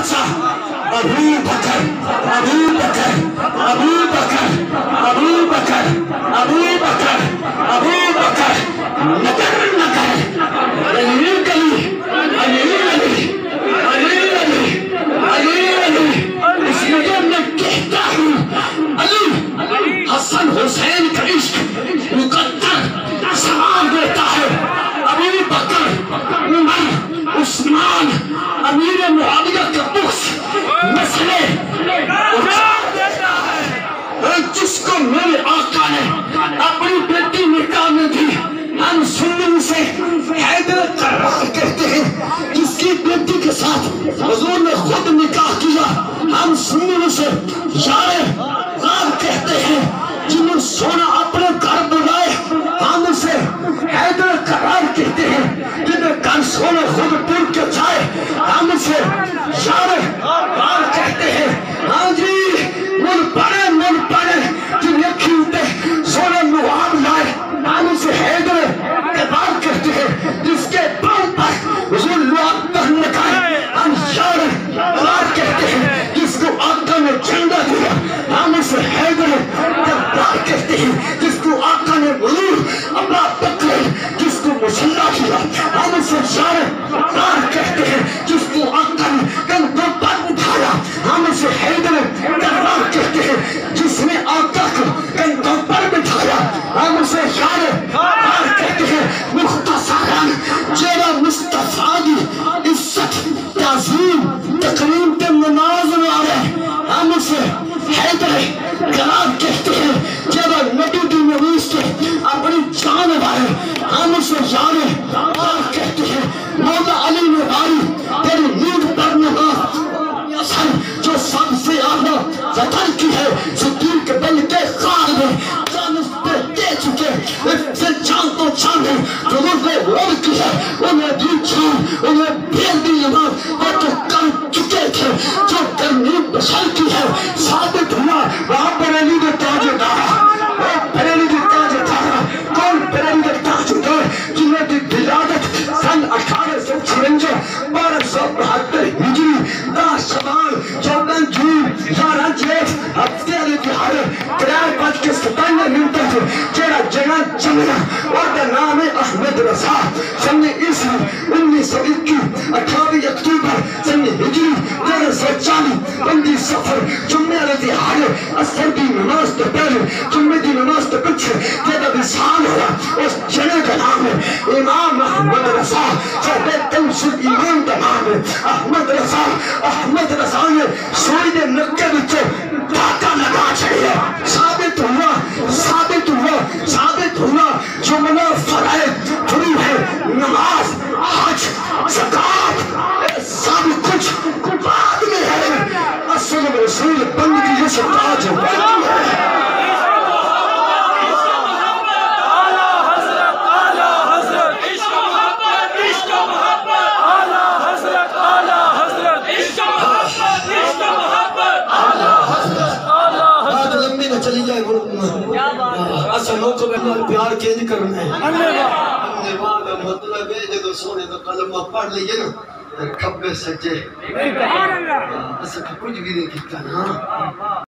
بچہ ابو بکر ابو بکر ابو بکر ابو بکر ابو بکر ابو بکر نکر نکر علی علی علی علی علی علی علی اس نظر میں کہتا ہوں علی حسن حسین کا عشق مقدر سوال دیتا ہے ابو بکر عمر عثمان امیر معاویہ کے بخش مسئلے جس کو میرے آقا نے اپنی بیٹی نکاح میں دی ہم سننے سے حیدر قرار کہتے ہیں جس کی بیٹی کے ساتھ حضور نے خود نکاح کیا ہم سننے سے یار غار کہتے ہیں جنہوں سونا اپنے گھر بلائے ہم اسے حیدر قرار کہتے ہیں جنہیں گھر سونا خود پور کے جائے ہم اسے یار غار کہتے ہیں ہاں جی من پڑے جنہیں کھیلتے سونا نواب لائے ہم اسے حیدر قرار کہتے ہیں جس کے پاؤں پر حضور لواب پہننے کا ہم یار غار کہتے ہیں جس کو آقا نے جھنڈا دیا ہم اسے حیدر قرار کہتے ہیں جس کو آقا نے غرور اپنا پکڑے جس کو مسلح کیا ہم اسے یار غار کہتے ہیں جس کو آقا نے کندھوں پر اٹھایا ہم اسے حیدر قرار کہتے ہیں جس نے آقا کو کندھوں پر بٹھایا ہم اسے یار غار کہتے ہیں مختصراً جیرا مصطفیٰ دی عزت تعظیم تقریم کے مناظر آرے ہم اسے حیدر قرار کہتے ہیں جیرا نبی دی نویس کے اپنی جان والے ہم اسے یار غار کہتے ہیں مولا علی نے باری تیری نیند پر نماز جو سب سے آنا وطن کی ہے صدیق بل کے خار میں جان اس پہ دے چکے اس سے جان تو جان ہے جو نے روڑ کی ہے انہیں بھی جان انہیں بھیل دی نماز وہ تو کر چکے تھے جو ترمیم بشر کی ہے ثابت ہوا وہاں پر علی نے تاج ڈالا وہ بریلی نے تاج ڈالا کون بریلی نے تاج ڈالا جنہیں دی ولادت سن 1856 1272 ہجری 10 شمال 14 جون 11 جیٹ ہفتے علی دہاڑے 53 جیڑا جگہ چمنا اور دا نام احمد رضا سن عیسوی 1921 28 اکتوبر سن ہجری 1340 15 سفر جمعہ علی دہاڑے اثر دی نماز تو پہلے جمعہ دی نماز تو پچھے جیڑا وصال ہوا اس جگہ کا نام ہے امام احمد رضا صاحب تنشد ایمان کا نام ہے احمد رضا احمد رضا نے سوئی دے نکے بچے ڈاکہ لگا چاہیے ثابت ہوا جملہ فرائض شروع ہے نماز حج زکات سب کچھ بعد میں ہے اصل رسول بندگی یہ سب تاج ہے چلی جائے اصل لوگ کو پیار کینج کرنا ہے انیوان کا مطلب ہے جب سونے کا کلمہ پڑھ لیے نا کھبے سجے اصل کچھ بھی نہیں کیتا نا